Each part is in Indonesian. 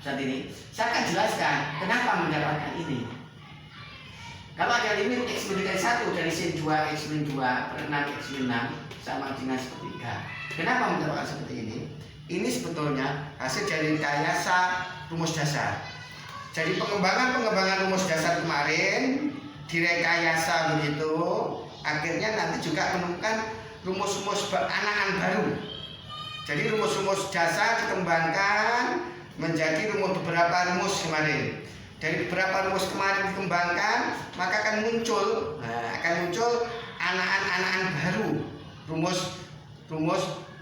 saat ini saya akan jelaskan kenapa mendapatkan ini. Kalau ada limit X mendekati 1 dari sin 2 X min 2 per 6 X min 6 sama dengan sepertiga. Kenapa mendapatkan seperti ini? Ini sebetulnya hasil dari rekayasa rumus dasar. Jadi pengembangan rumus dasar kemarin direkayasa begitu, akhirnya nanti juga menemukan rumus-rumus anakan baru. Jadi rumus-rumus dasar dikembangkan menjadi beberapa rumus kemarin. Dari beberapa rumus kemarin dikembangkan, maka akan muncul anakan baru, rumus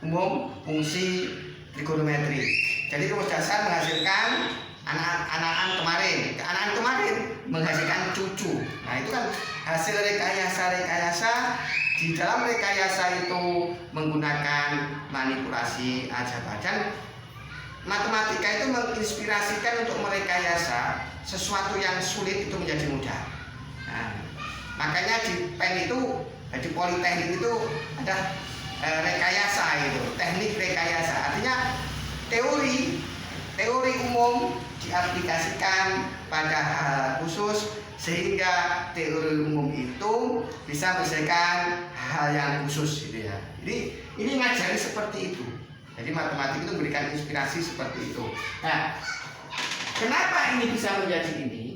umum fungsi trigonometri. Jadi rumus dasar menghasilkan anakan kemarin menghasilkan cucu. Nah, itu kan hasil rekayasa. Di dalam rekayasa itu menggunakan manipulasi aljabar, dan matematika itu menginspirasikan untuk merekayasa sesuatu yang sulit itu menjadi mudah. Nah, makanya di PEN itu, di Politeknik itu ada rekayasa itu, teknik rekayasa. Artinya teori umum diaplikasikan pada hal khusus, sehingga teori umum itu bisa menyelesaikan hal yang khusus gitu ya. Jadi ini ngajari seperti itu. Jadi matematik itu memberikan inspirasi seperti itu. Nah, kenapa ini bisa menjadi ini?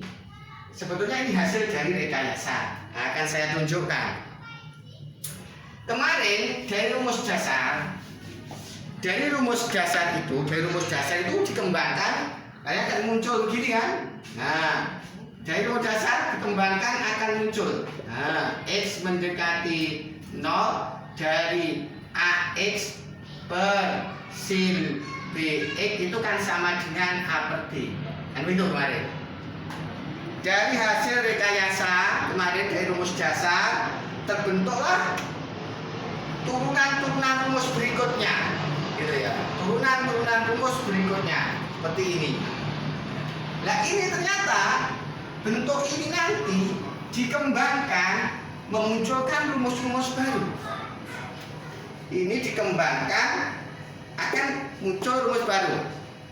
Sebetulnya ini hasil dari rekayasa. Nah, akan saya tunjukkan. Kemarin dari rumus dasar itu dikembangkan, kayak akan muncul begini kan? Nah, dari rumus dasar dikembangkan akan muncul. Nah, X mendekati 0 dari AX per sin BX itu kan sama dengan A per B. Kan itu kemarin. Dari hasil rekayasa kemarin dari rumus dasar terbentuklah turunan rumus berikutnya, gitu ya. Turunan rumus berikutnya seperti ini. Nah, ini ternyata bentuk ini nanti dikembangkan memunculkan rumus-rumus baru. Ini dikembangkan akan muncul rumus baru.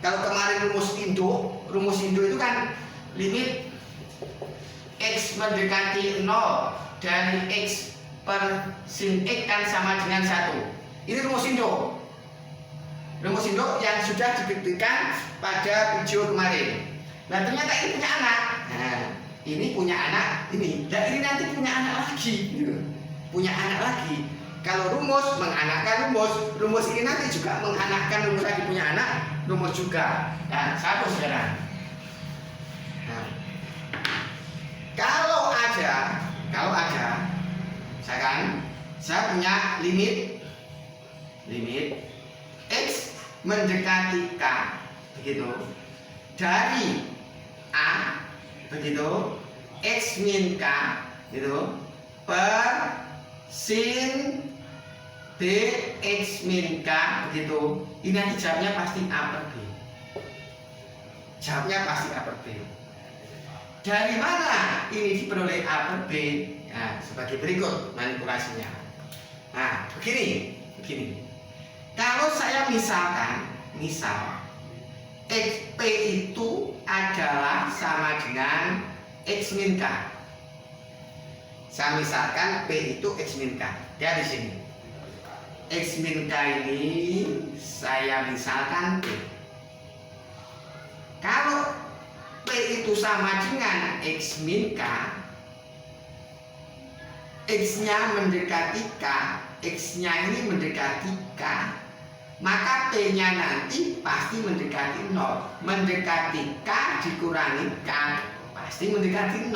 Kalau kemarin rumus induk itu kan limit X mendekati 0 dari X per sin X kan sama dengan 1. Ini rumus induk yang sudah dibuktikan pada video kemarin. Nah, ternyata ini punya anak. Nah, ini punya anak ini. Dan ini nanti punya anak lagi. Punya anak lagi. Kalau rumus menganakkan rumus ini nanti juga menganakkan rumus lagi, punya anak, rumus juga. Nah, satu sekarang. Nah, kalau ada, saya punya limit X mendekati K, begitu, dari A, begitu, X min K, gitu, per sin B X min K, begitu. Ini nanti jawabnya pasti A per B. Dari mana ini diperoleh A per B? Nah, sebagai berikut manipulasinya. Nah, begini. Kalau saya misal X P itu adalah sama dengan X min K. Saya misalkan P itu X min K. Dia di sini. X min K ini saya misalkan P. Kalau P itu sama dengan X min K, X-nya mendekati K, X-nya ini mendekati K, maka P-nya nanti pasti mendekati 0. Mendekati K dikurangi K pasti mendekati 0,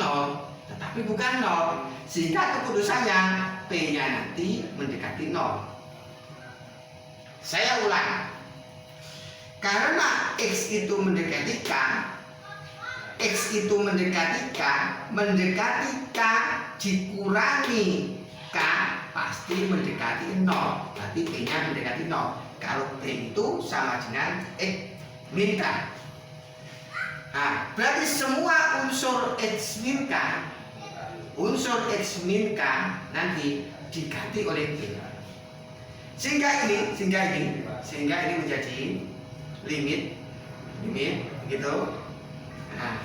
tetapi bukan 0. Sehingga keputusannya P-nya nanti mendekati 0. Saya ulang. Karena X itu mendekati K, mendekati K dikurangi K pasti mendekati 0. Berarti P-nya mendekati 0. Kalau P itu sama dengan X min K. Nah, berarti semua unsur X min K nanti diganti oleh P. Sehingga ini menjadi limit gitu. Nah,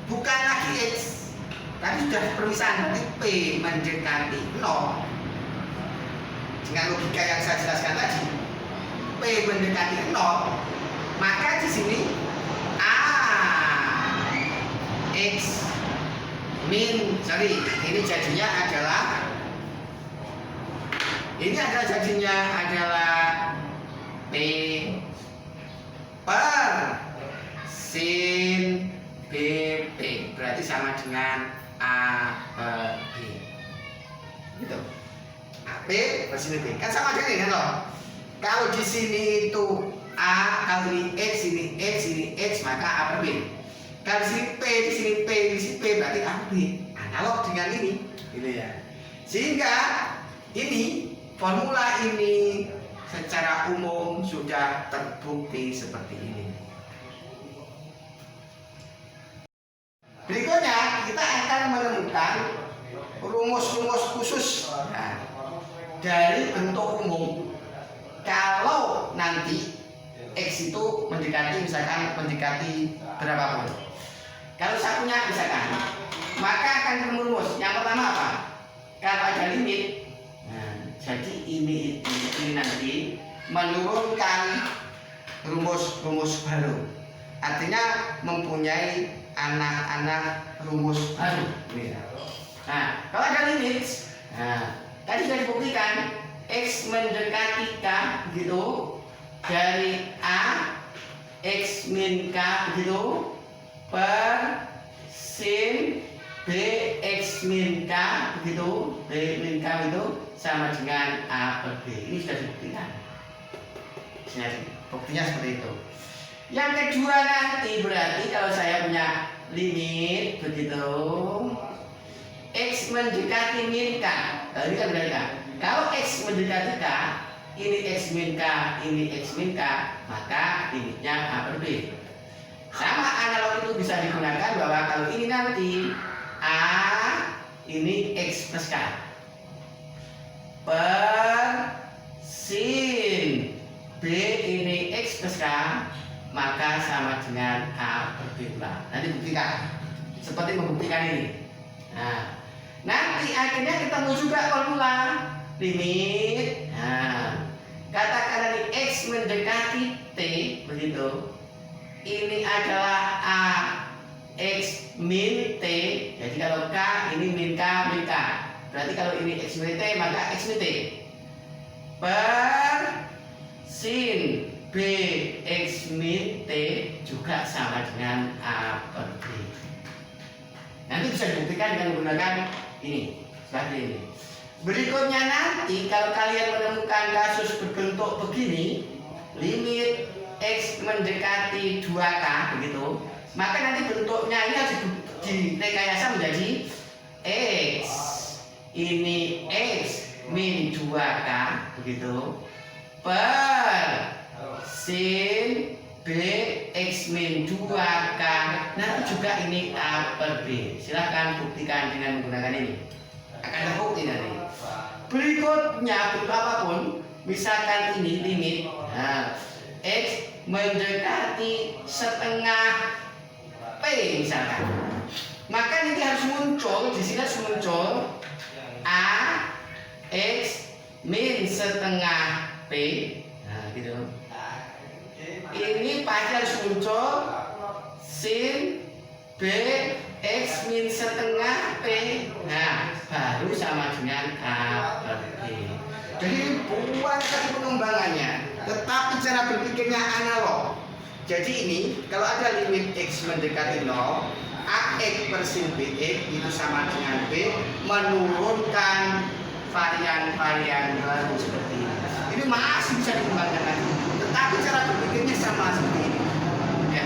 bukan lagi X, tapi sudah permisahan P mendekati 0. Dengan logika yang saya jelaskan tadi, P mendekati 0, maka di sini X min, ini jadinya adalah P per sin BP, berarti sama dengan AB gitu. AB per sin BP kan sama dengan ini kan loh. Kalau di sini itu A, kalau ini X, ini X, ini X, maka A per B. Kalau di sini P, di sini P, di sini P, berarti A per B. Analog dengan ini gitu ya. Sehingga ini formula ini secara umum sudah terbukti seperti ini. Berikutnya kita akan menemukan rumus-rumus khusus dari bentuk umum. Kalau nanti X itu mendekati berapapun. Kalau saya punya misalkan, maka akan rumus. Yang pertama apa? Kalau ada limit, jadi ini nanti menurunkan rumus baru. Artinya mempunyai anak-anak rumus baru. Nah, kalau ada limit, tadi sudah dibuktikan X mendekati K gitu, dari A X min K gitu per sin B X min K begitu, B min K itu sama dengan A per B. Ini sudah dibuktikan. Buktinya seperti itu. Yang kedua nanti berarti kalau saya punya limit begitu, X mendekati min K. Ini kan berarti K. Kalau X mendekati K, ini X min K, ini X min K, maka limitnya A per B. Sama analog itu bisa digunakan bahwa kalau ini nanti A ini X plus K per sin B ini X plus K, maka sama dengan A per B pula. Nanti buktikan seperti membuktikan ini. Nah, nanti akhirnya ketemu juga formula limit. Nah, katakanlah ini X mendekati T begitu. Ini adalah A X min T. Jadi kalau K ini min K min K. Berarti kalau ini X min T maka X min T per sin B X min T juga sama dengan A per B. Nanti bisa dibuktikan dengan menggunakan ini seperti ini. Berikutnya nanti kalau kalian menemukan kasus berbentuk begini, limit X mendekati 2K begitu, maka nanti bentuknya ini harus direkayasa menjadi X ini X min 2K begitu per sin B X min 2K, nanti juga ini A per B. Silakan buktikan dengan menggunakan ini, akan terbukti nanti. Berikutnya bentuk apapun, misalkan ini limit X mendekati setengah P misalkan, maka nanti harus muncul di sini, harus muncul A X min setengah P. Nah gitu. Ini pasti harus muncul sin B X min setengah P. Nah, baru sama dengan A per B. Jadi bukan satu pengembangannya, tetapi cara berpikirnya analog. Jadi ini kalau ada limit X mendekati 0, AX per sin BX itu sama dengan B, menurunkan varian-varian baru seperti ini. Ini masih bisa dikembangkan lagi, tetapi cara berpikirnya sama seperti ini. Ya,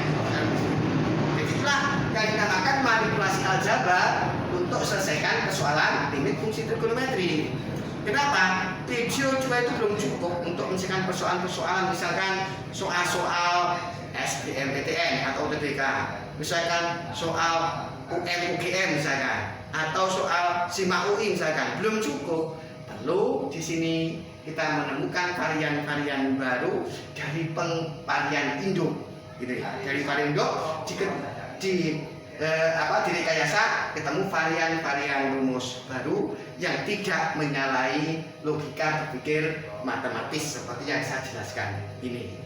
jadi itulah yang dinamakan manipulasi aljabar untuk selesaikan persoalan limit fungsi trigonometri. Kenapa? Video 2 itu belum cukup untuk menyelesaikan persoalan-persoalan, misalkan soal-soal SBMPTN atau UTBK, misalkan soal UGM misalkan, atau soal SIMA UI misalkan, belum cukup. Perlu di sini kita menemukan varian-varian baru dari varian induk. gitu ya. Dari varian induk direkayasa ketemu varian-varian rumus baru yang tidak menyalahi logika berpikir matematis seperti yang saya jelaskan ini.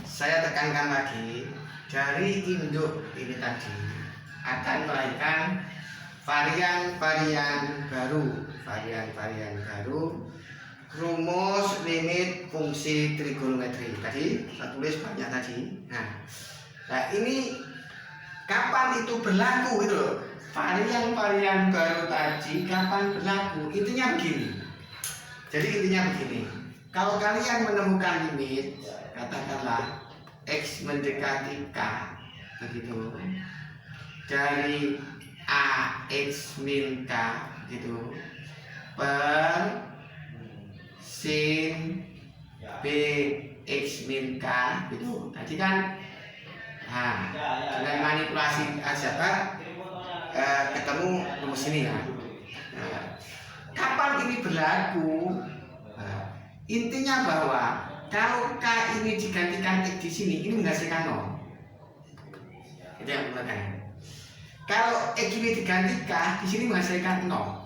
Saya tekankan lagi, dari induk ini tadi akan melahirkan varian-varian baru, rumus limit fungsi trigonometri tadi saya tulis banyak tadi. Nah ini kapan itu berlaku gitu loh, varian-varian baru tadi kapan berlaku, intinya begini. Jadi intinya begini, kalau kalian menemukan limit katakanlah X mendekati K begitu dari AX min K gitu per sin BX min K gitu. Tadi kan dengan manipulasi aljabar ketemu rumus ini ya. Kapan ini berlaku? Intinya bahwa kalau K ini digantikan X di sini, ini menghasilkan 0. Itu yang pertama. Kalau X ini diganti K di sini menghasilkan 0.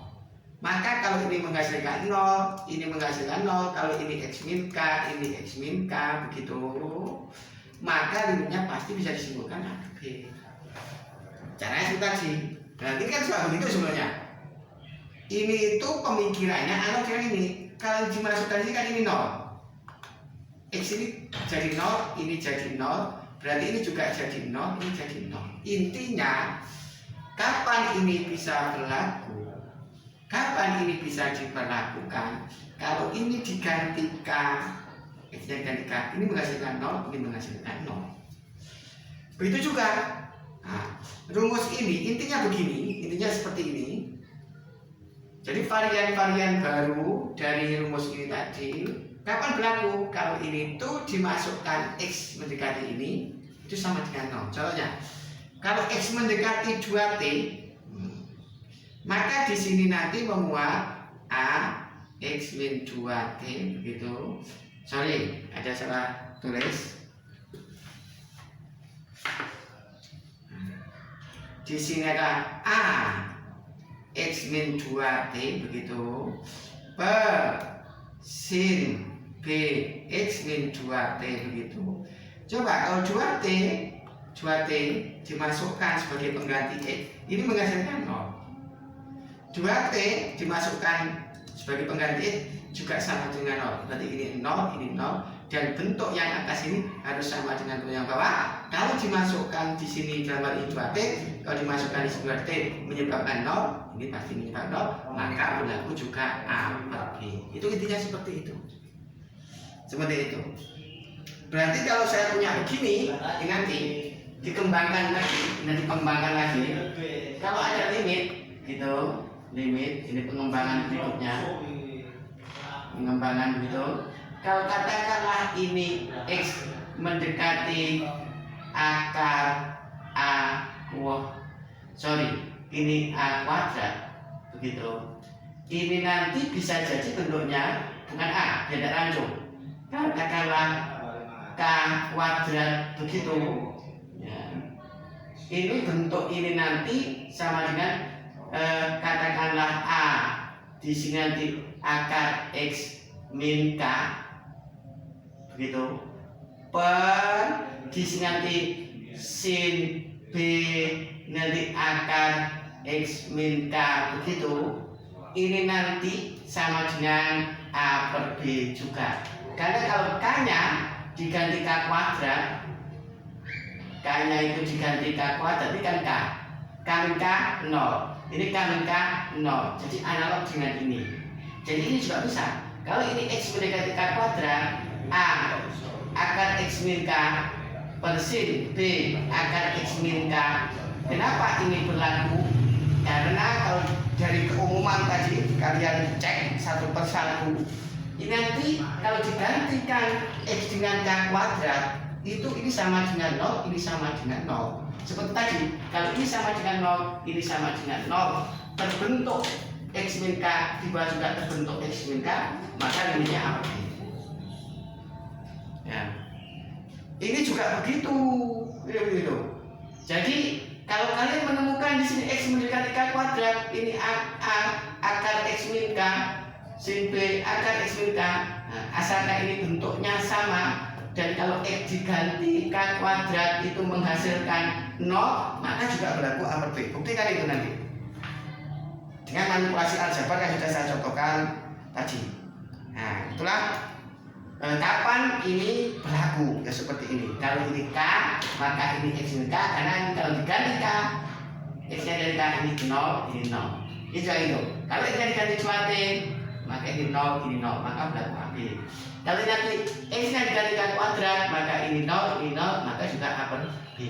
Maka kalau ini menghasilkan 0, ini menghasilkan 0, kalau ini X min K, ini X min K begitu, maka limitnya pasti bisa disimpulkan A ke B. Caranya seperti tadi. Nah, ini kan sudah begitu sebenarnya. Ini itu pemikirannya atau kira ini. Kalau dimasukkan ini kan ini 0. X ini jadi 0, ini jadi 0, berarti ini juga jadi 0, ini jadi 0. Intinya, kapan ini bisa berlaku? Kapan ini bisa diperlakukan? Kalau ini diganti K, X diganti K, ini menghasilkan 0, ini menghasilkan 0. Begitu juga, rumus ini intinya begini, intinya seperti ini. Jadi varian-varian baru dari rumus ini tadi, kapan berlaku? Kalau ini tuh dimasukkan X mendekati ini, itu sama dengan 0. Contohnya, kalau X mendekati 2T, maka di sini nanti memuat A X min 2T begitu. Sorry, ada salah tulis. Di sini ada A X min 2T begitu per sin B X min 2T begitu. Coba kalau 2T dimasukkan sebagai pengganti X, ini menghasilkan 0. 2T dimasukkan sebagai pengganti X juga sama dengan 0. Berarti ini 0, ini 0, dan bentuk yang atas ini harus sama dengan bentuk yang bawah. Kalau dimasukkan di sini dalam hal ini 2T, kalau dimasukkan di sini 2T menyebabkan 0, ini pasti menyebabkan 0, maka berlaku juga A per B. Itu intinya seperti itu. Seperti itu. Berarti kalau saya punya begini, ini nanti dikembangkan lagi. Kalau ada limit, gitu, limit, ini pengembangan berikutnya. Pengembangan begitu. Kalau katakanlah ini X mendekati akar ini A kuadrat begitu. Ini nanti bisa jadi bentuknya bukan A, tidak langsung. Katakanlah K kuadrat begitu ya. Ini bentuk ini nanti sama dengan katakanlah A di sini nanti akar X min K begitu per di sini nanti sin B nanti akar X min K begitu. Ini nanti sama dengan A per B juga. Karena kalau K-nya diganti K kuadrat, K-nya itu diganti K kuadrat, ini kan K. K min K 0. Ini K min K 0. Jadi analog dengan ini. Jadi ini juga bisa. Kalau ini X mendekati K kuadrat, A akar X min K per sin B akar X min K. Kenapa ini berlaku? Karena kalau dari keumuman tadi kalian cek satu persatu, ini nanti kalau digantikan X dengan K kuadrat, itu ini sama dengan 0, ini sama dengan 0. Seperti tadi, kalau ini sama dengan 0, ini sama dengan 0, terbentuk X min K, di bawah juga terbentuk X min K, maka limitnya apa? Ya. Ini juga begitu. Begitu. Jadi kalau kalian menemukan di sini x mendekati k kuadrat, ini akar x min k, sin b akar x min k. Nah, asalkan ini bentuknya sama, dan kalau x diganti k kuadrat itu menghasilkan 0, maka juga berlaku A per B. Buktikan itu nanti dengan manipulasi aljabar yang sudah saya contohkan tadi. Nah, itulah kapan ini berlaku, ya seperti ini. Kalau ini K, maka ini X min K, karena ini kalau diganti K, X nya dari K ini 0, ini 0. Ini juga itu. Kalau X nya diganti cuatin, maka ini 0, ini 0, maka berlaku AB. Kalau nanti X nya diganti K kuadrat, maka ini 0, ini 0, maka juga A per B.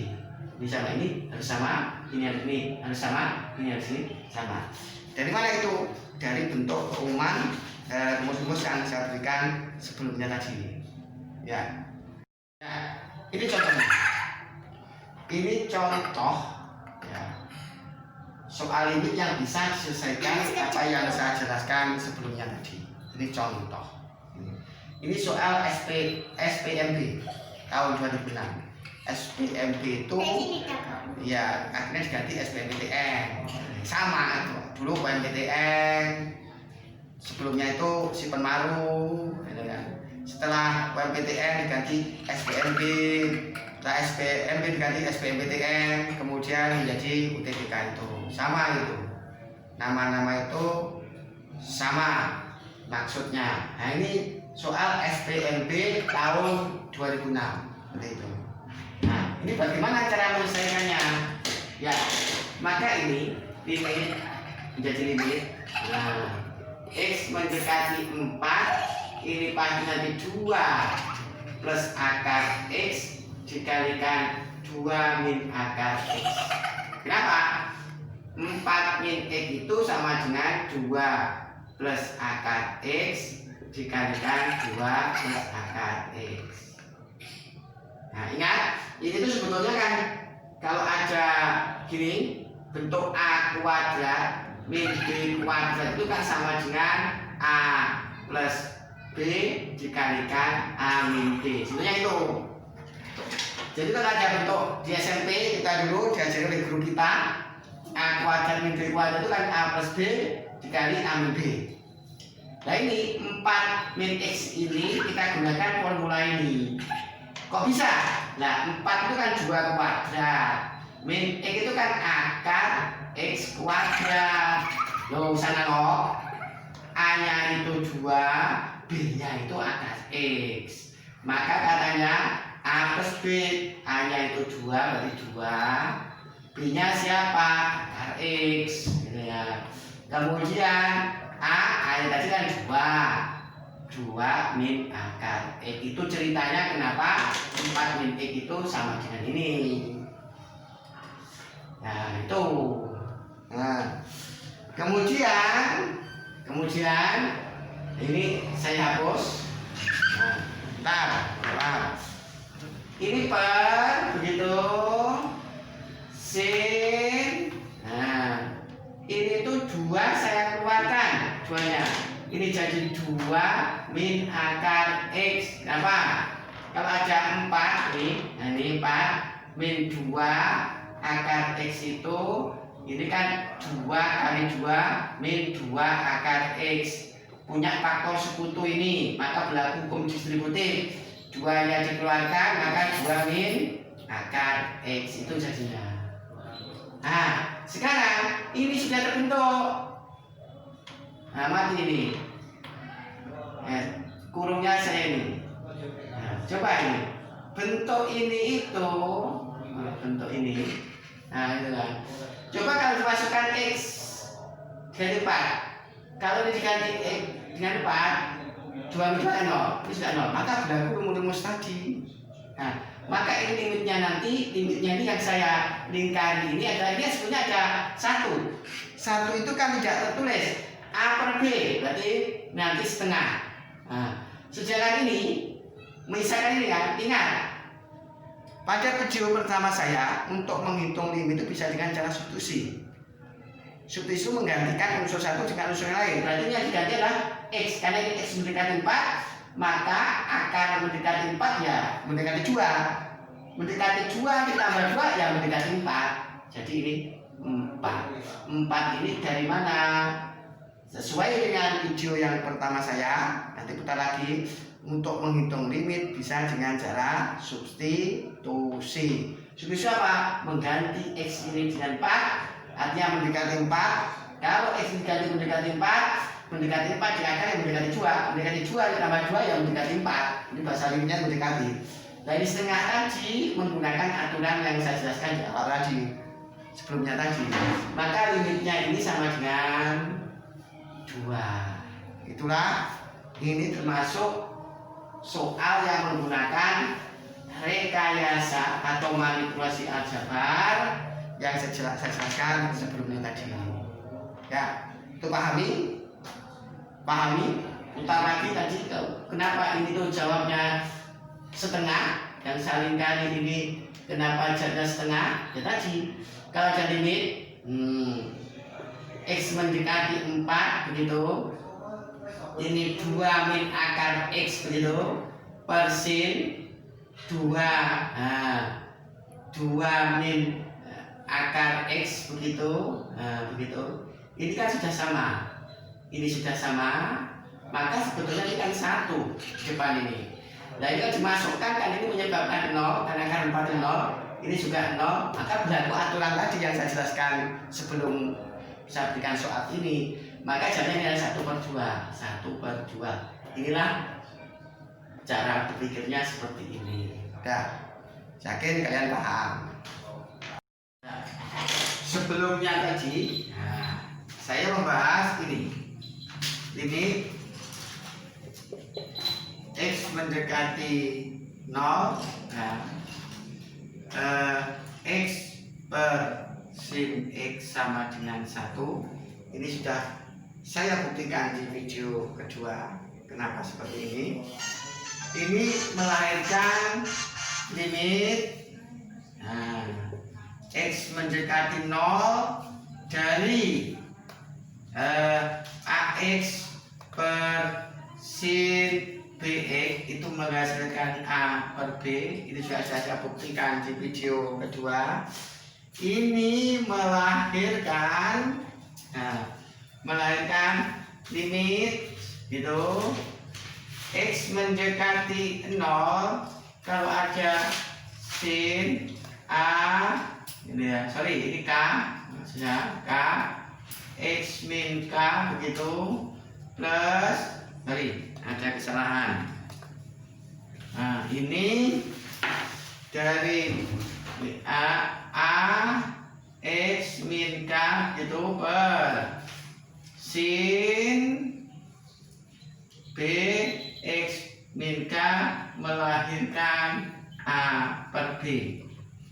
Ini sama ini harus sama, ini harus ini harus sama, ini harus ini sama. Dari mana itu? Dari bentuk keumuman rumus-rumus yang saya berikan sebelumnya tadi. Ya. Nah, ini contohnya. Ini contoh ya, soal limit yang bisa diselesaikan apa yang saya jelaskan sebelumnya tadi. Ini contoh. Ini soal SPMB tahun 2006. SPMB itu ya akhirnya diganti SBMPTN. Sama itu. Dulu UMPTN, sebelumnya itu si Penmaru, gitu kan. Setelah UMPTN diganti SPMB, setelah SPMB diganti SBMPTN, kemudian menjadi UTBK itu. Sama itu. Nama-nama itu sama maksudnya. Nah, ini soal SPMB tahun 2006. Seperti itu. Nah, ini bagaimana cara menyelesaikannya? Ya, maka ini limit menjadi limit. Nah, X mendekati 4, ini pasti nanti 2 plus akar X dikalikan 2 min akar X. Kenapa? 4 min X itu sama dengan 2 plus akar X dikalikan 2 plus akar X. Nah, ingat, ini tuh sebetulnya kan kalau ada gini, bentuk A kuadrat min B kuadrat itu kan sama dengan A plus B dikalikan A min B. Sebetulnya itu. Jadi kalau ada bentuk di SMP kita dulu diajari oleh guru kita, A kuadrat min B kuadrat itu kan A plus B dikali A min B. Nah ini 4 min X ini kita gunakan formula ini. Kok bisa? Nah 4 itu kan 2 kuadrat, min X itu kan akar X kuadrat. Loh sana loh, A nya itu 2, B nya itu akar X. Maka katanya A plus B, A nya itu 2 berarti 2, B nya siapa? Akar X gitu ya. Kemudian A nya tadi kan 2 min akar X. Itu ceritanya kenapa 4 min X itu sama dengan ini. Nah itu. Nah, kemudian ini saya hapus. Nah, ini per begitu sin. Nah, ini tuh 2 saya keluarkan 2-nya. Ini jadi 2 min akar X. Kenapa? Kalau ada 4 nih, nah ini 4 min 2 akar X itu, ini kan 2 kali 2 min 2 akar X. Punya faktor sekutu ini, maka berlaku hukum distributif. 2-nya dikeluarkan, maka 2 min akar X itu jadinya. Nah, sekarang ini sudah terbentuk. Nah, mati ini. Kurungnya saya ini. Nah, coba ini. Bentuk ini itu, bentuk ini. Nah, itu kan. Coba kalau dimasukkan X ganti 4. Kalau ini diganti X dengan 4, 2 min 0, ini sudah 0. Maka berlaku rumus tadi. Nah, maka ini limitnya ini yang saya lingkari ini adalah ini sebenarnya ada 1. 1 itu kan tidak tertulis. A per B berarti nanti setengah. Nah, sejalan ini, misalkan ini kan, ingat pada video pertama saya untuk menghitung limit itu bisa dengan cara substitusi. Substitusi menggantikan unsur satu dengan unsur yang lain. Berarti yang diganti adalah X, karena ini X mendekati 4, maka akar mendekati 4 ya mendekati 2. Mendekati 2 ditambah 2 ya mendekati 4. Jadi ini 4. 4 ini dari mana? Sesuai dengan video yang pertama saya, nanti putar lagi. Untuk menghitung limit bisa dengan cara substitusi. Substitusi apa? Mengganti X ini dengan 4, artinya mendekati 4. Kalau X diganti mendekati 4, mendekati 4 di akar yang mendekati 2. Mendekati 2 ditambah 2 yang mendekati 4. Ini bahasa limitnya mendekati. Dari setengah tadi menggunakan aturan yang saya jelaskan di awal tadi, sebelumnya tadi. Maka limitnya ini sama dengan 2. Itulah ini termasuk soal yang menggunakan rekayasa atau manipulasi aljabar yang saya jelaskan sebelumnya tadi. Ya, itu pahami? Putar lagi tadi. Kenapa ini tuh jawabnya setengah? Yang saling kali ini kenapa jadinya setengah? Ya tadi kalau ada limit X mendekati 4 begitu, ini 2 min akar X begitu, persin 2 min akar X begitu. Begitu. Ini kan sudah sama. Ini sudah sama, maka sebetulnya ini kan 1 di depan ini. Nah ini kan dimasukkan, kan ini menyebabkan 0, karena akar 4 0, ini juga 0, maka berlaku aturan tadi yang saya jelaskan sebelum saya berikan soal ini. Maka jawabannya adalah 1/2. Inilah cara berpikirnya seperti ini. Yakin kalian paham? Sebelumnya tadi, saya membahas ini. Limit X mendekati 0, X per sin X sama dengan 1. Ini sudah saya buktikan di video kedua. Kenapa seperti ini? Ini melahirkan limit X mendekati 0 dari AX per sin BX itu menghasilkan A per B. Itu sudah saya buktikan di video kedua. Ini melahirkan limit gitu X mendekati 0 kalau ada sin A ini ya, ini K maksudnya K X min K begitu plus ada kesalahan. Nah ini dari A X min K gitu per sin B X min K melahirkan A per B.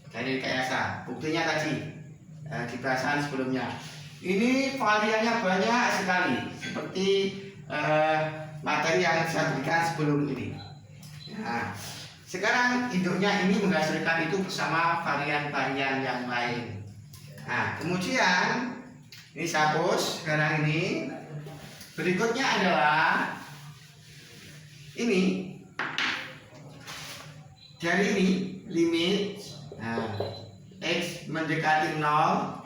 Dari rekayasa. Buktinya tadi di bahasan sebelumnya. Ini variannya banyak sekali, seperti materi yang saya berikan sebelum ini. Nah, sekarang induknya ini menghasilkan itu bersama varian-varian yang lain. Nah, kemudian ini saya hapus sekarang ini. Berikutnya adalah ini. Dari ini limit X mendekati 0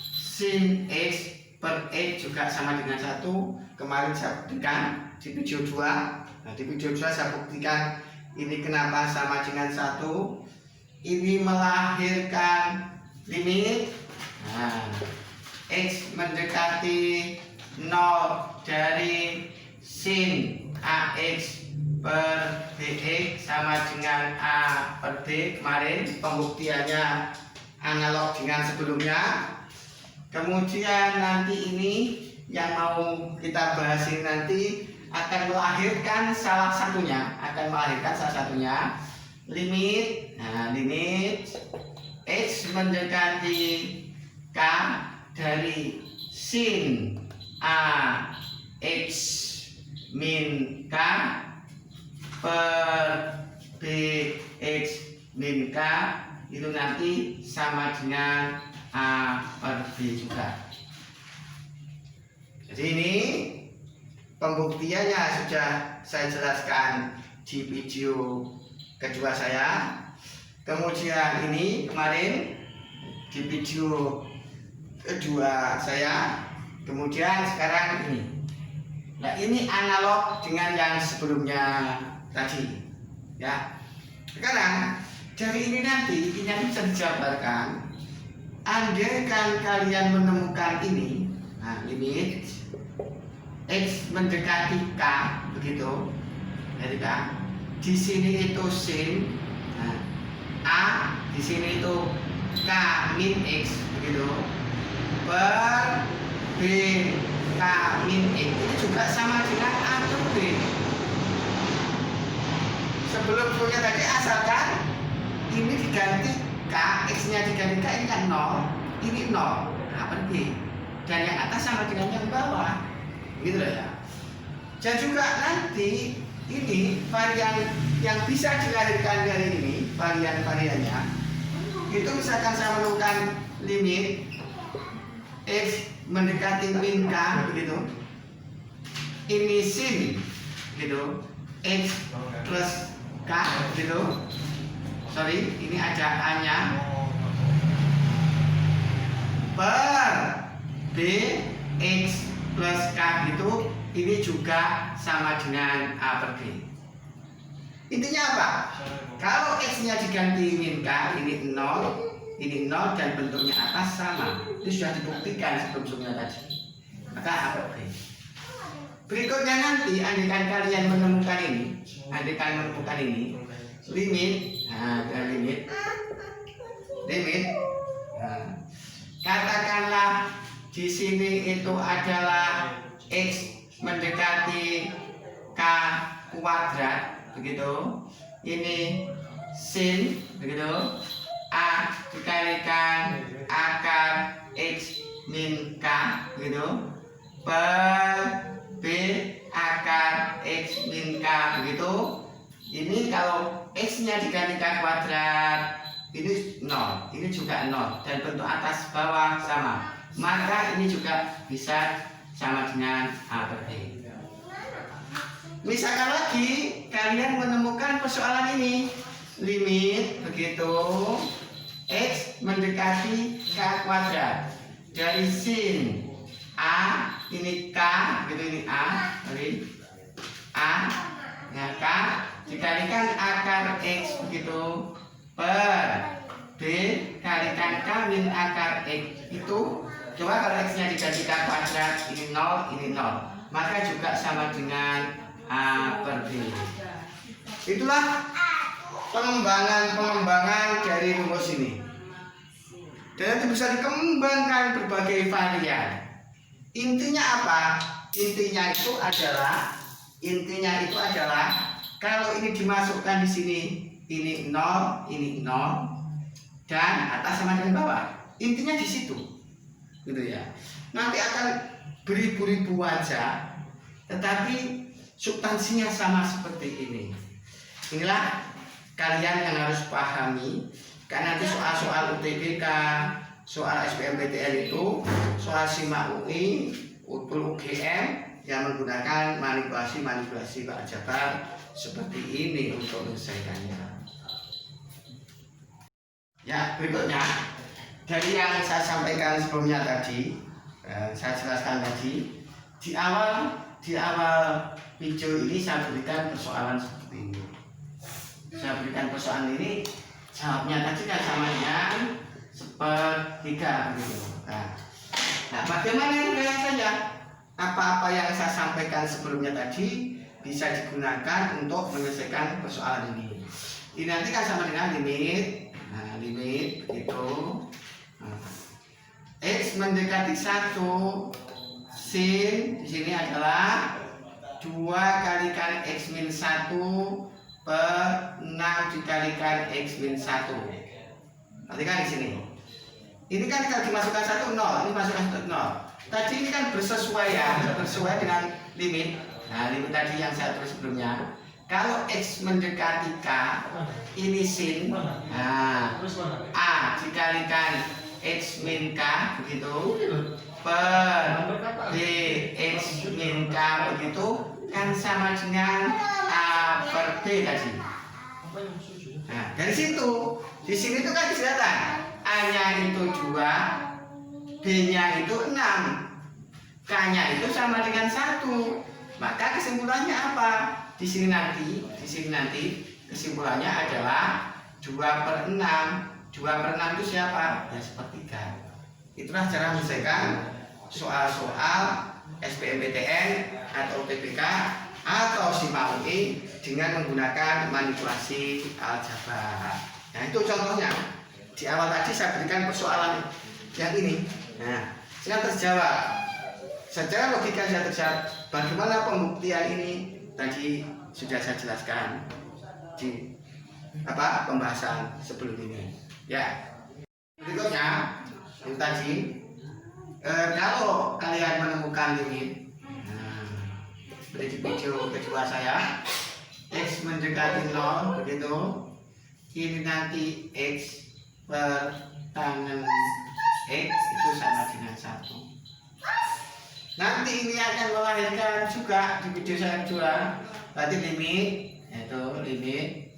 sin X per X juga sama dengan 1. Kemarin saya buktikan di video 2. Di video 2 saya buktikan ini kenapa sama dengan 1. Ini melahirkan limit X mendekati 0 dari sin AX per BX sama dengan A per B. Kemarin pembuktiannya analog dengan sebelumnya. Kemudian nanti ini yang mau kita bahas ini nanti akan melahirkan salah satunya, limit. Nah, limit X mendekati K dari sin A X min K per BX min K itu nanti sama dengan A per B juga. Jadi ini pembuktiannya sudah saya jelaskan di video kedua saya. Kemudian ini kemarin di video kedua saya. Kemudian sekarang ini. Nah, ini analog dengan yang sebelumnya tadi. Ya. Sekarang dari ini nanti bisa dijabarkan. Andaikan kalian menemukan ini, nah, limit X mendekati K, begitu, jadi K. Di sini itu sin, nah, A di sini itu K min X, begitu, per B K min X itu juga sama dengan A per B. Sebelumnya tadi asalkan ini diganti K, X-nya diganti K, ini kan 0, ini 0, A per B. Dan yang atas sama dengan yang bawah, gitu loh ya. Dan juga nanti ini varian yang bisa dilahirkan dari ini, varian-variannya, itu misalkan saya menemukan limit X mendekati min K, begitu. Ini sin, gitu, X plus K, gitu. Sorry, ini ada A-nya per B X plus K itu, ini juga sama dengan A per B. Intinya apa? Kalau X-nya diganti min K, ini 0, dan bentuknya atas sama. Itu sudah dibuktikan sebelumnya tadi. Maka A per B. Berikutnya nanti, andaikan kalian menemukan ini, limit, nah, limit, nah, katakanlah di sini itu adalah X mendekati K kuadrat, begitu. Ini sin, begitu. A dikalikan akar X min K, begitu, per B akar X min K, begitu. Ini kalau X-nya diganti K kuadrat, ini 0, ini juga 0, dan bentuk atas bawah sama. Maka ini juga bisa sama dengan A per B. Misalkan lagi kalian menemukan persoalan ini, limit, begitu, X mendekati K kuadrat dari sin A, ini K, gitu, ini A, ya K dikalikan akar X, begitu, per B kalikan K min akar X. Itu coba kalau X-nya diganti K kuadrat, ini 0, maka juga sama dengan A per B. Itulah pengembangan dari rumus ini. Dan itu bisa dikembangkan berbagai varian. Intinya apa? Intinya itu adalah kalau ini dimasukkan di sini, ini 0, dan atas sama dengan bawah. Intinya di situ, gitu ya. Nanti akan beribu-ribu wajah, tetapi substansinya sama seperti ini. Inilah kalian yang harus pahami, karena nanti soal-soal UTBK, soal SBMPTN itu, soal SIMA UI, UGM yang menggunakan manipulasi aljabar seperti ini untuk menyelesaikannya. Ya, berikutnya dari yang saya sampaikan sebelumnya tadi, saya jelaskan tadi di awal video ini saya berikan persoalan seperti ini. Saya berikan persoalan ini, jawabnya tadi kan sama dengan sepertiga, begitu. Nah, bagaimana yang saja? Apa-apa yang saya sampaikan sebelumnya tadi bisa digunakan untuk menyelesaikan persoalan ini. Ini nanti kan sama dengan limit, limit begitu. X mendekati 1, sin di sini adalah 2 kalikan X min 1 per 6 dikalikan X min 1. Perhatikan di sini. Ini kan kalau dimasukkan 1, 0, ini masukkan 0. Tadi ini kan bersesuaian dengan limit. Nah, limit tadi yang saya tulis sebelumnya. Kalau X mendekati K, ini sin. Nah, A dikalikan X min K, begitu. per bx min k begitu kan sama dengan a per b tadi. Nah, dari situ di sini tuh kan kelihatan a-nya itu 2, b-nya itu 6, k-nya itu sama dengan 1. Maka kesimpulannya apa? Di sini nanti kesimpulannya adalah 2/6. 2/6 itu siapa? Ya sepertiga. Itulah cara menyelesaikan soal-soal SBMPTN atau UTBK atau SIMA UI dengan menggunakan manipulasi aljabar. Nah, itu contohnya. Di awal tadi saya berikan persoalan yang ini. Nah, sudah terjawab. Secara logika sudah terjawab. Bagaimana pembuktian ini tadi sudah saya jelaskan di pembahasan sebelum ini. Ya. Berikutnya itu tadi kalau kalian menemukan limit di video kedua saya x mendekati 0 begitu, ini nanti x per tangen x itu sama dengan 1. Nanti ini akan melahirkan juga di video saya kedua, berarti limit yaitu limit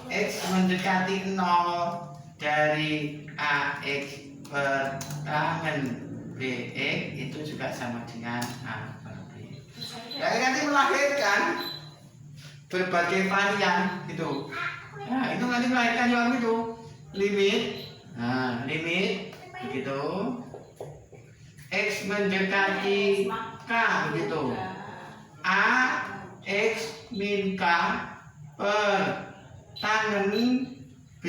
x mendekati 0 dari ax per tangen bx itu juga sama dengan a per b. Nah, nanti melahirkan berbagai varian gitu. Nah, itu nanti melahirkan yang itu limit. Nah, limit begitu x mendekati k begitu, a x min k per tangen b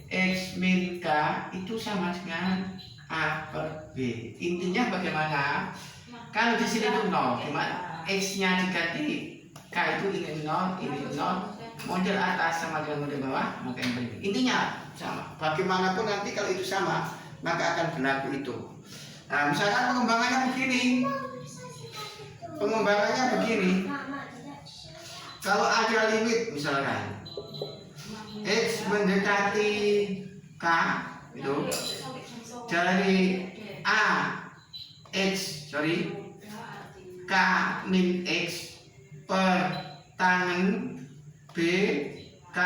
x min k itu sama dengan a per b. Intinya bagaimana? Kalau di sini itu 0, gimana? X-nya diganti k itu ini 0, ini 0. Model atas sama dengan model bawah, maka yang berikut. Intinya sama. Bagaimanapun nanti kalau itu sama, maka akan berlaku itu. Nah, misalkan pengembangannya begini. Pengembangannya begini. Kalau ada limit misalkan x mendekati k itu dari a k min x per tangen b k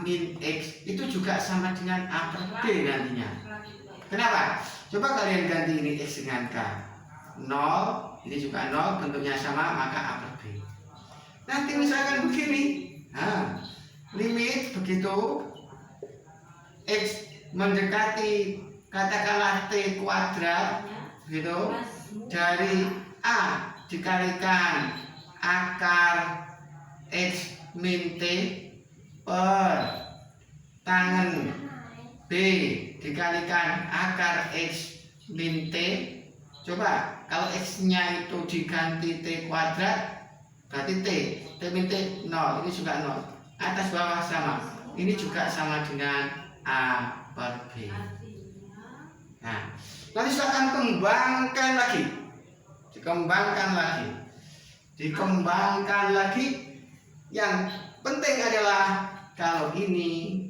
min x itu juga sama dengan a per b nantinya. Kenapa? Coba kalian ganti ini x dengan k 0, ini juga 0, bentuknya sama, maka a per b. Nanti misalkan begini, nah, limit begitu x mendekati katakanlah t kuadrat gitu dari a dikalikan akar x min t per tangen b dikalikan akar x min t. Coba kalau x-nya itu diganti t kuadrat berarti t min t 0, ini juga 0. Atas bawah sama, ini juga sama dengan a per b. Nah, nanti saya akan kembangkan lagi, dikembangkan lagi. Yang penting adalah kalau ini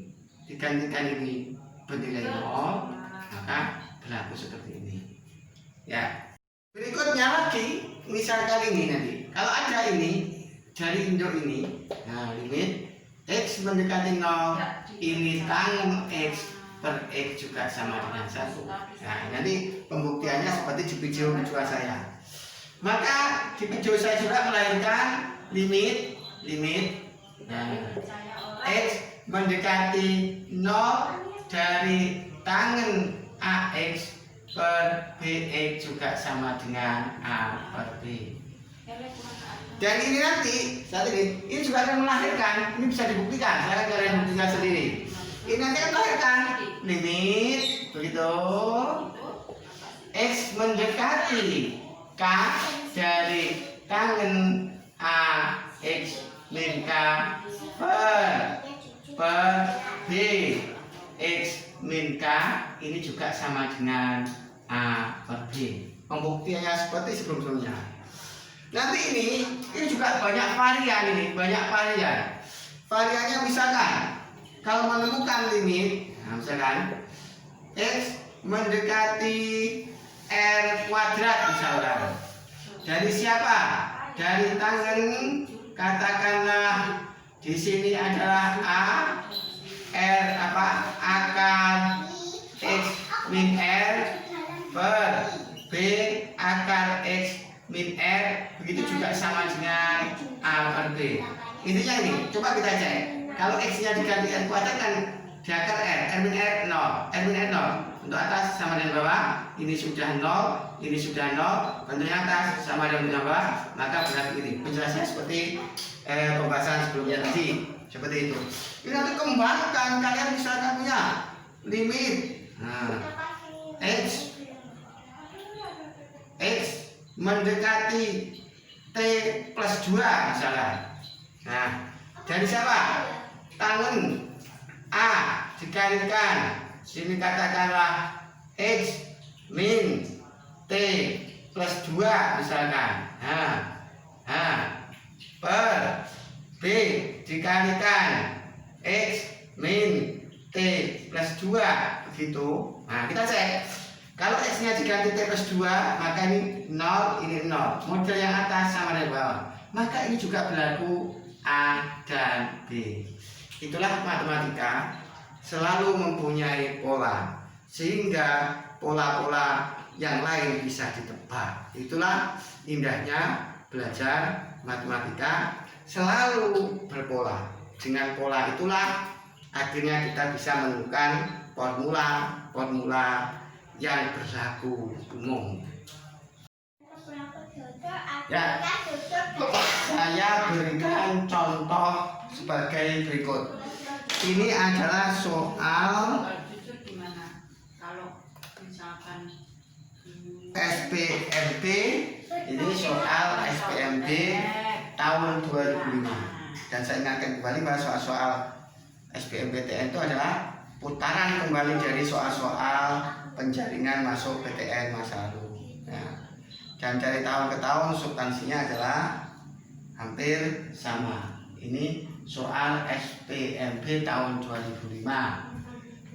digantikan ini bernilai 0, maka berlaku seperti ini. Ya. Berikutnya lagi, misalkan ini nanti, kalau ada ini dari induk ini, nah limit x mendekati 0, ini tangen x per x juga sama dengan 1. Nah, nanti pembuktiannya seperti di video kedua saya. Maka di video saya juga melahirkan limit x mendekati 0 dari tangen ax per bx juga sama dengan a per b. Dan ini nanti saat ini juga akan melahirkan, ini bisa dibuktikan, saya akan kalian buktikan sendiri. Ini nanti akan melahirkan limit begitu x mendekati k dari tangen a x min k per b x min k ini juga sama dengan a per b. Pembuktiannya seperti sebelum-sebelumnya. Nanti ini juga banyak varian variannya misalkan kalau menemukan limit, nah misalkan x mendekati k R kuadrat misalkan. Dari siapa? Dari tangan, katakanlah di sini adalah A R apa? Akar X min R per B akar X min R, begitu juga sama dengan A per B. Intinya ini, coba kita cek. Kalau X nya diganti R kuadrat kan di akar R, R min R 0, R min R 0. Untuk atas sama dengan bawah, ini sudah 0, ini sudah 0. Bentuknya atas sama dengan bawah, maka berarti ini. Penjelasannya seperti pembahasan sebelumnya tadi, seperti itu. Ini nanti kembangkan, kalian misalkan punya limit X mendekati T plus 2 misalnya. Nah, dari siapa? Tangan A dikalikan, sini katakanlah X min T plus 2 misalkan. Per B dikalikan X min T plus 2, begitu. Nah, kita cek. Kalau X nya diganti T plus 2, maka ini 0, ini 0. Model yang atas sama dengan bawah. Maka ini juga berlaku A dan B. Itulah matematika, selalu mempunyai pola, sehingga pola-pola yang lain bisa ditebak. Itulah indahnya belajar matematika, selalu berpola. Dengan pola itulah akhirnya kita bisa menemukan formula yang berlaku umum. Ya, saya berikan contoh sebagai berikut. Ini adalah soal SPMB. Ini soal SPMB tahun 2005. Dan saya ingatkan kembali bahwa soal-soal SBMPTN itu adalah putaran kembali dari soal-soal penjaringan masuk PTN masa lalu. Nah, dan dari tahun ke tahun substansinya adalah hampir sama. Ini soal SPMB tahun 2005.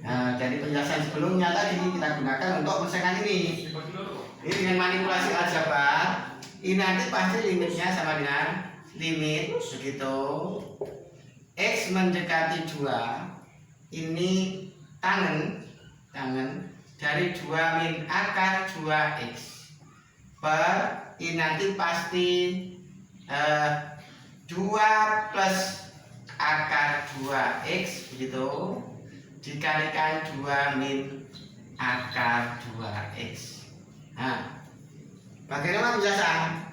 Nah, dari penjelasan sebelumnya tadi kita gunakan untuk menyelesaikan ini. Ini dengan manipulasi aljabar. Ini nanti pasti limitnya sama dengan limit begitu X mendekati 2. Ini tangan dari 2 min akar 2X per ini nanti pasti 2 plus akar 2X begitu dikalikan 2 min akar 2X. Nah, bagaimana penjelasan?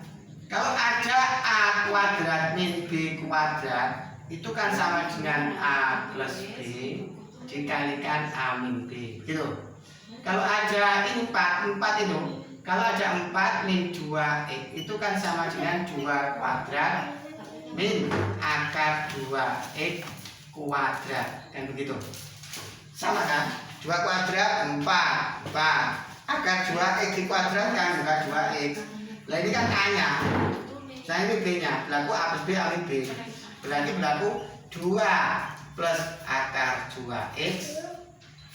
Kalau ada A kuadrat min B kuadrat, itu kan sama dengan A plus B dikalikan A min B, gitu. Kalau ada 4 itu, kalau ada 4 min 2X, itu kan sama dengan 2 kuadrat min akar 2X kuadrat, kan begitu. Sama kan? 2 kuadrat 4 akar 2X di kuadrat kan juga 2X. Nah, ini kan A-nya, saya ini B-nya, berlaku A plus B, A min B. Berarti berlaku 2 plus akar 2X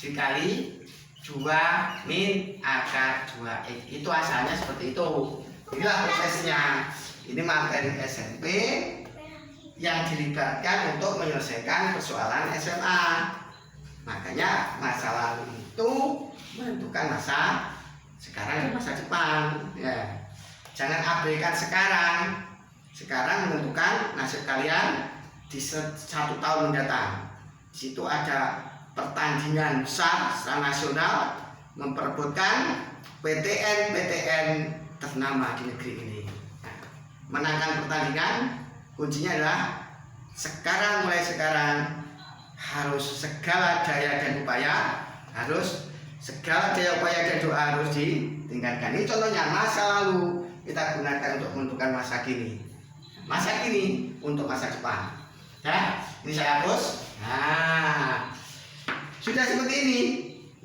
dikali 2 min akar 2X. Itu asalnya seperti itu. Inilah prosesnya. Ini materi SMP yang dilibatkan untuk menyelesaikan persoalan SMA. Makanya masa lalu itu menentukan masa sekarang dan masa depan. Ya. Jangan abaikan sekarang menentukan nasib kalian di 1 tahun mendatang. Di situ ada pertandingan besar secara nasional memperebutkan PTN ternama di negeri ini. Nah, menangkan pertandingan kuncinya adalah mulai sekarang harus segala daya dan upaya dan doa harus ditingkatkan. Ini contohnya masa lalu kita gunakan untuk menentukan masa kini untuk masa depan. Ya, ini saya hapus. Nah, sudah seperti ini.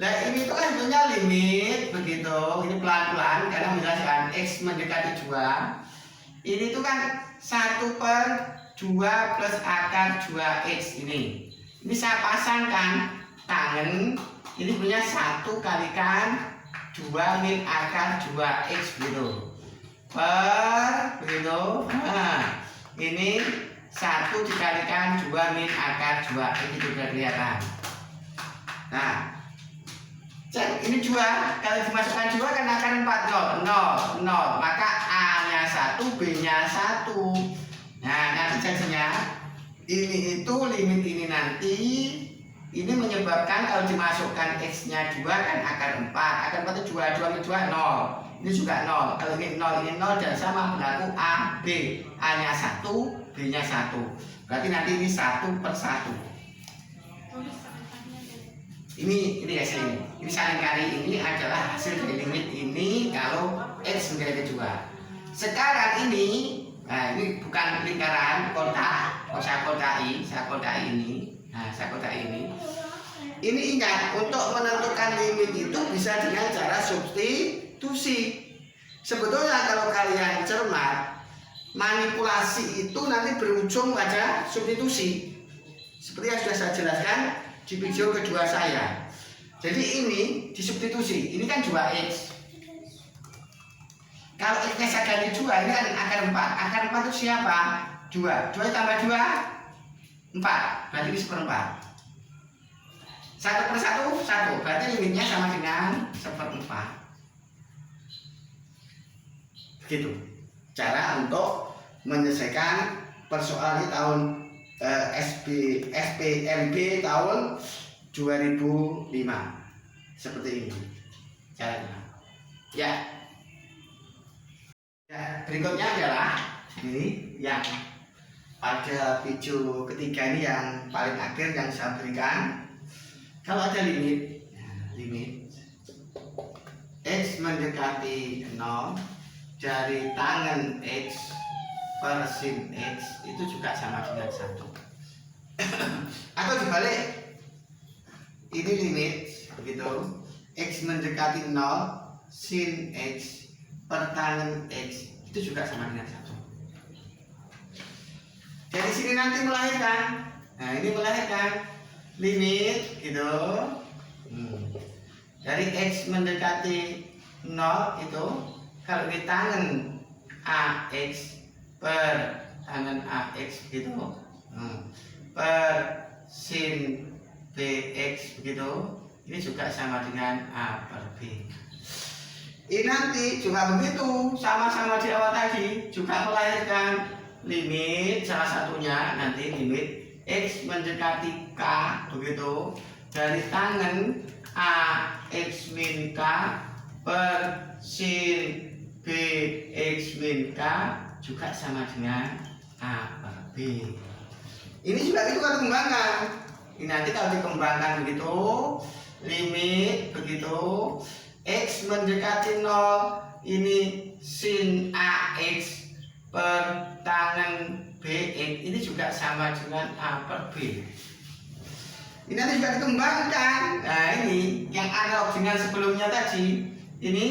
Nah, ini itu kan punya limit begitu. Ini pelan-pelan karena menjelaskan X mendekati 2. Ini tuh kan 1 per 2 plus akar 2X ini. Ini saya pasangkan tangan. Ini punya 1 kalikan 2 min akar 2x gitu. Per begitu. Nah, ini 1 dikalikan 2 min akar 2 ini sudah kelihatan. Nah, cek ini 2, kalau dimasukkan 2 kan akan 4 0 0 0, maka A-nya 1, B-nya 1. Nah, nanti jadinya ini itu limit ini nanti ini menyebabkan kalau dimasukkan X-nya 2 kan akar 4. Akar 4 itu 2 min 2 0. Ini juga 0. Kalau ini 0 dan sama berlaku A, B. A-nya 1, B-nya 1. Berarti nanti ini 1 per 1. Ini hasil ini. Ini saling kali ini adalah hasil dari limit ini kalau X menjadi 2. Sekarang ini, nah ini bukan lingkaran kotak. Saya kotak ini. Nah, saya kotak ini. Ini ingat, untuk menentukan limit itu bisa dengan cara substitusi. Sebetulnya kalau kalian cermat, manipulasi itu nanti berujung pada substitusi. Seperti yang sudah saya jelaskan di video kedua saya. Jadi ini disubstitusi. Ini kan 2x. Kalau x-nya saya ganti 2, ini kan akar 4. Akar 4 itu siapa? 2. 2 tambah 2 4. Berarti ini 1/4. 1 per 1 1. Berarti limitnya sama dengan 1/4. Begitu cara untuk menyelesaikan persoalan di tahun SPLB tahun 2005 seperti ini caranya. Ya, berikutnya adalah ini yang pada video ketiga ini yang paling akhir yang saya berikan. Kalau ada limit X mendekati 0 dari tangan X per sin X itu juga sama dengan 1. Atau dibalik, ini limit begitu, X mendekati 0 sin X per tangan X itu juga sama dengan 1. Dari sini nanti melahirkan, nah ini melahirkan limit gitu. Dari X mendekati 0 itu kalau di tangan AX per tangan AX gitu, per sin BX begitu, ini juga sama dengan A per B. Ini nanti juga begitu, sama-sama di awal tadi juga melahirkan limit, salah satunya nanti limit X mendekati K begitu dari tangan AX min K per sin BX min K juga sama dengan A per B. Ini juga itu kan kembangkan. Ini nanti kalau dikembangkan begitu, limit begitu X mendekati 0 ini sin AX per tangan BX ini juga sama dengan A per B. Ini nanti juga dikembangkan. Nah ini yang analog dengan sebelumnya tadi. Ini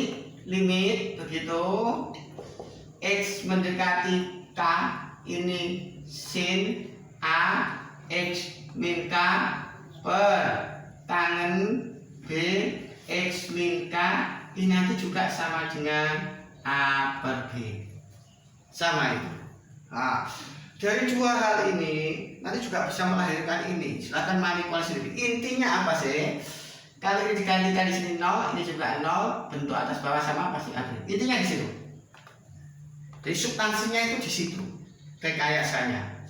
limit begitu X mendekati K ini sin A X min K per tangan B X min K ini nanti juga sama dengan A per B. Sama itu. Nah, dari dua hal ini nanti juga bisa melahirkan ini. Silahkan manipulasi lebih. Intinya apa sih? Kalau ini digantikan di sini 0, ini juga 0, bentuk atas bawah sama pasti ada. Intinya di situ. Jadi substansinya itu di situ. Rekayasanya.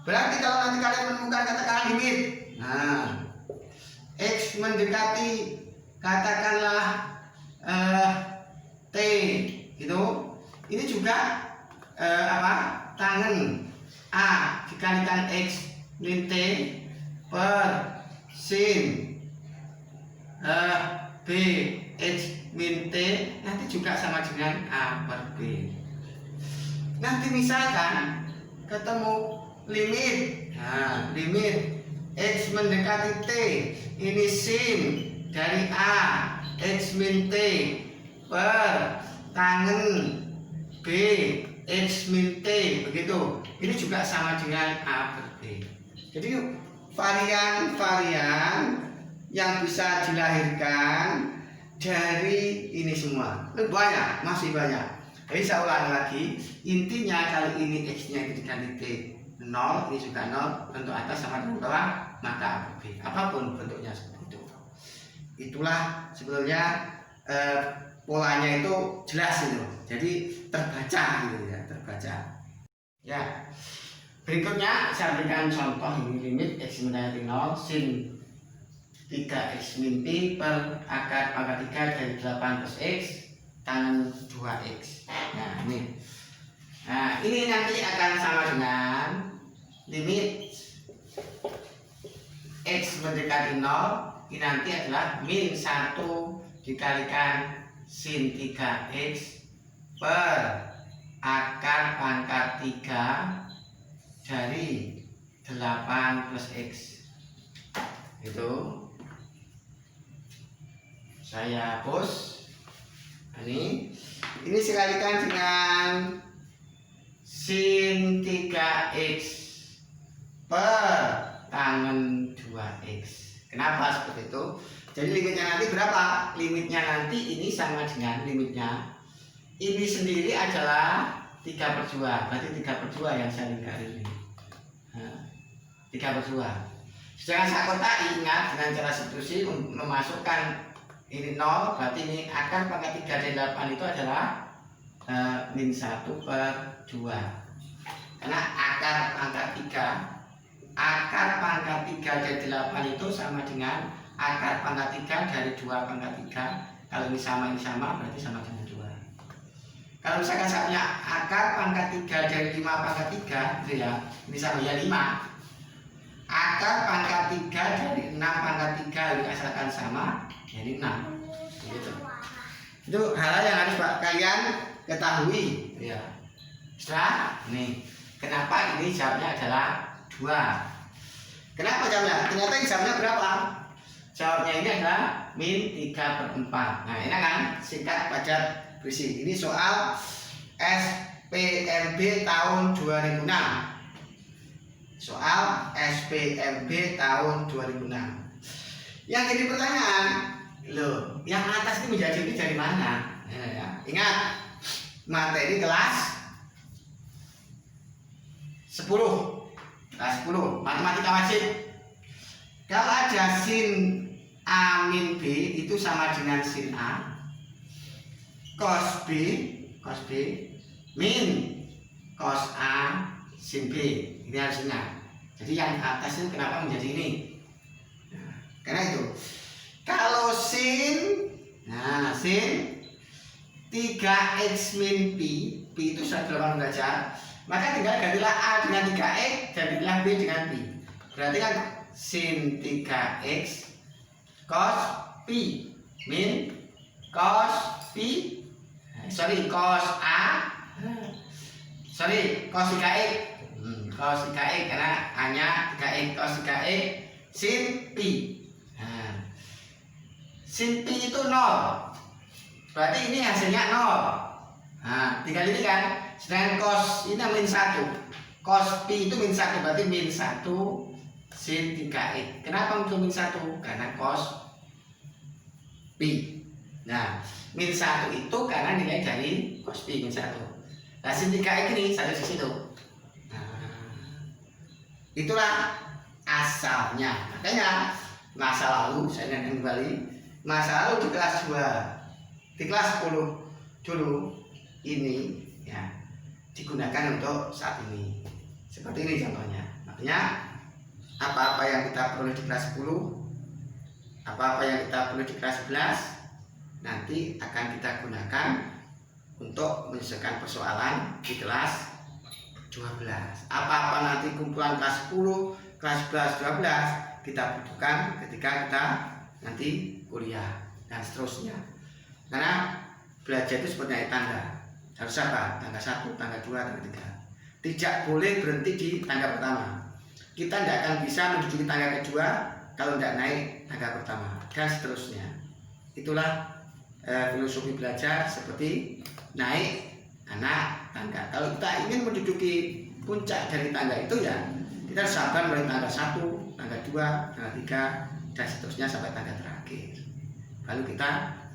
Berarti kalau nanti kalian menemukan katakanlah limit, nah X mendekati katakanlah T gitu, ini juga tangan A dikalikan X min T per sin B X min T nanti juga sama dengan A per B. Nanti misalkan ketemu limit, nah limit X mendekati T ini sin dari A X min T per tangan B X min T begitu, ini juga sama dengan A per B. Jadi varian-varian yang bisa dilahirkan dari ini semua. Banyak, masih banyak. Jadi saya ulangi lagi, intinya kalau ini X-nya itu diganti T 0, ini juga 0, bentuk atas sama dengan bawah, maka B. Apapun bentuknya seperti itu. Itulah sebetulnya polanya itu jelas itu. Jadi terbaca gitu ya, terbaca. Ya. Berikutnya saya berikan contoh ini limit X mendekati 0 sin 3x min P per akar pangkat 3 dari 8 plus X tangan 2x. Nah ini. Nah ini nanti akan sama dengan limit X mendekati 0. Ini nanti adalah min 1 dikalikan sin 3x per akar pangkat 3 dari 8 plus X. Itu saya hapus. Ini sekalikan dengan sin 3x per tangen 2x. Kenapa seperti itu? Jadi limitnya nanti berapa? Limitnya nanti ini sama dengan limitnya ini sendiri adalah 3/2. Berarti 3/2 yang saya lingkari ini. 3/2. Sedangkan saya kotak ingat dengan cara substitusi memasukkan ini 0, berarti ini akar pangkat 3 dari 8 itu adalah min 1/2. Karena akar pangkat 3 dari 8 itu sama dengan akar pangkat 3 dari 2 pangkat 3. Kalau ini sama berarti sama dengan 2. Kalau misalkan saya punya akar pangkat 3 dari 5 pangkat 3 gitu ya, ini sama ya 5. Akar pangkat 3 dari 6 pangkat 3 asalkan sama, jadi 6. Gitu. Itu hal yang harus kalian ketahui ya. Setelah nih, kenapa ini jawabnya adalah 2? Kenapa jawabnya? Ternyata yang jawabnya berapa? Jawabnya ini adalah min 3/4. Nah ini kan singkat padat berisi. Ini soal SPMB tahun 2006. Soal SPMB tahun 2006. Yang jadi pertanyaan, loh, yang atas ini menjadi ini dari mana? Ya. Ingat, materi kelas 10. Kelas 10, matematika wajib. Kalau ada sin A min B itu sama dengan sin A cos B min cos A sin B. Ini harus ingat. Jadi yang atas itu kenapa menjadi ini? Nah, karena itu kalau sin 3x min P itu sudah 8 derajat, maka tinggal gantilah A dengan 3x dan gantilah B dengan P. Berarti kan sin 3x cos P min cos cos cos 3x cos 3x karena hanya 3x cos 3x sin P. Sin P itu 0. Berarti ini hasilnya 0. Nah, tinggal ini kan. Sedangkan cos ini min 1. Cos P itu min 1, berarti min 1 sin 3x. Kenapa muncul min 1? Karena cos P. Nah, min 1 itu karena nilai dari cos P min 1. Nah, sin 3x ini satu di situ. Itulah asalnya. Makanya masa lalu saya ingatkan kembali, masa lalu di kelas 2, di kelas 10 dulu ini ya digunakan untuk saat ini. Seperti ini contohnya. Makanya apa-apa yang kita perlu di kelas 10, apa-apa yang kita perlu di kelas 11 nanti akan kita gunakan untuk menyelesaikan persoalan di kelas 12. Apa-apa nanti kumpulan kelas 10, kelas 11, 12 kita butuhkan ketika kita nanti kuliah dan seterusnya. Karena belajar itu seperti tangga. Harus apa? Tangga 1, tangga 2, tangga 3. Tidak boleh berhenti di tangga pertama. Kita tidak akan bisa menduduki tangga kedua kalau tidak naik tangga pertama dan seterusnya. Itulah filosofi belajar seperti naik anak tangga. Kalau kita ingin menduduki puncak dari tangga itu ya kita harus sabar mulai tangga 1, tangga 2, tangga 3 dan seterusnya sampai tangga terakhir. Lalu kita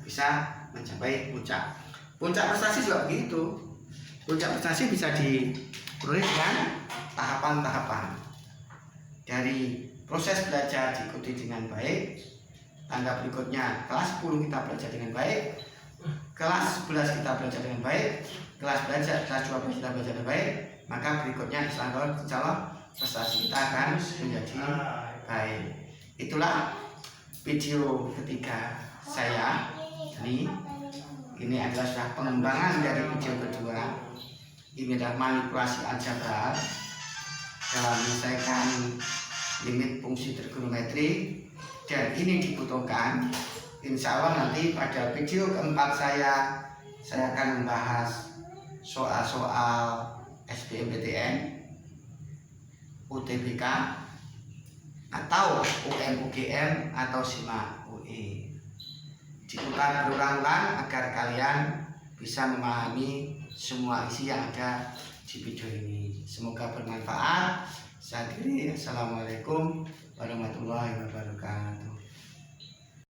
bisa mencapai puncak. Puncak prestasi juga begitu. Puncak prestasi bisa diperoleh dengan tahapan-tahapan. Dari proses belajar diikuti dengan baik, tangga berikutnya kelas 10 kita belajar dengan baik, kelas 11 kita belajar dengan baik, kelas 12 kita belajar dengan baik, maka berikutnya insya Allah prestasi kita akan menjadi baik. Itulah video ketiga saya. Ini adalah sudah pengembangan dari video kedua. Ini adalah manipulasi aljabar dalam menyelesaikan limit fungsi trigonometri, dan ini dibutuhkan. Insya Allah nanti pada video keempat saya akan membahas soal-soal SBMPTN, UTBK, atau UM-UGM atau SIMA UE. Diputar berulang-ulang agar kalian bisa memahami semua isi yang ada di video ini. Semoga bermanfaat. Saya akhiri. Assalamualaikum warahmatullahi wabarakatuh.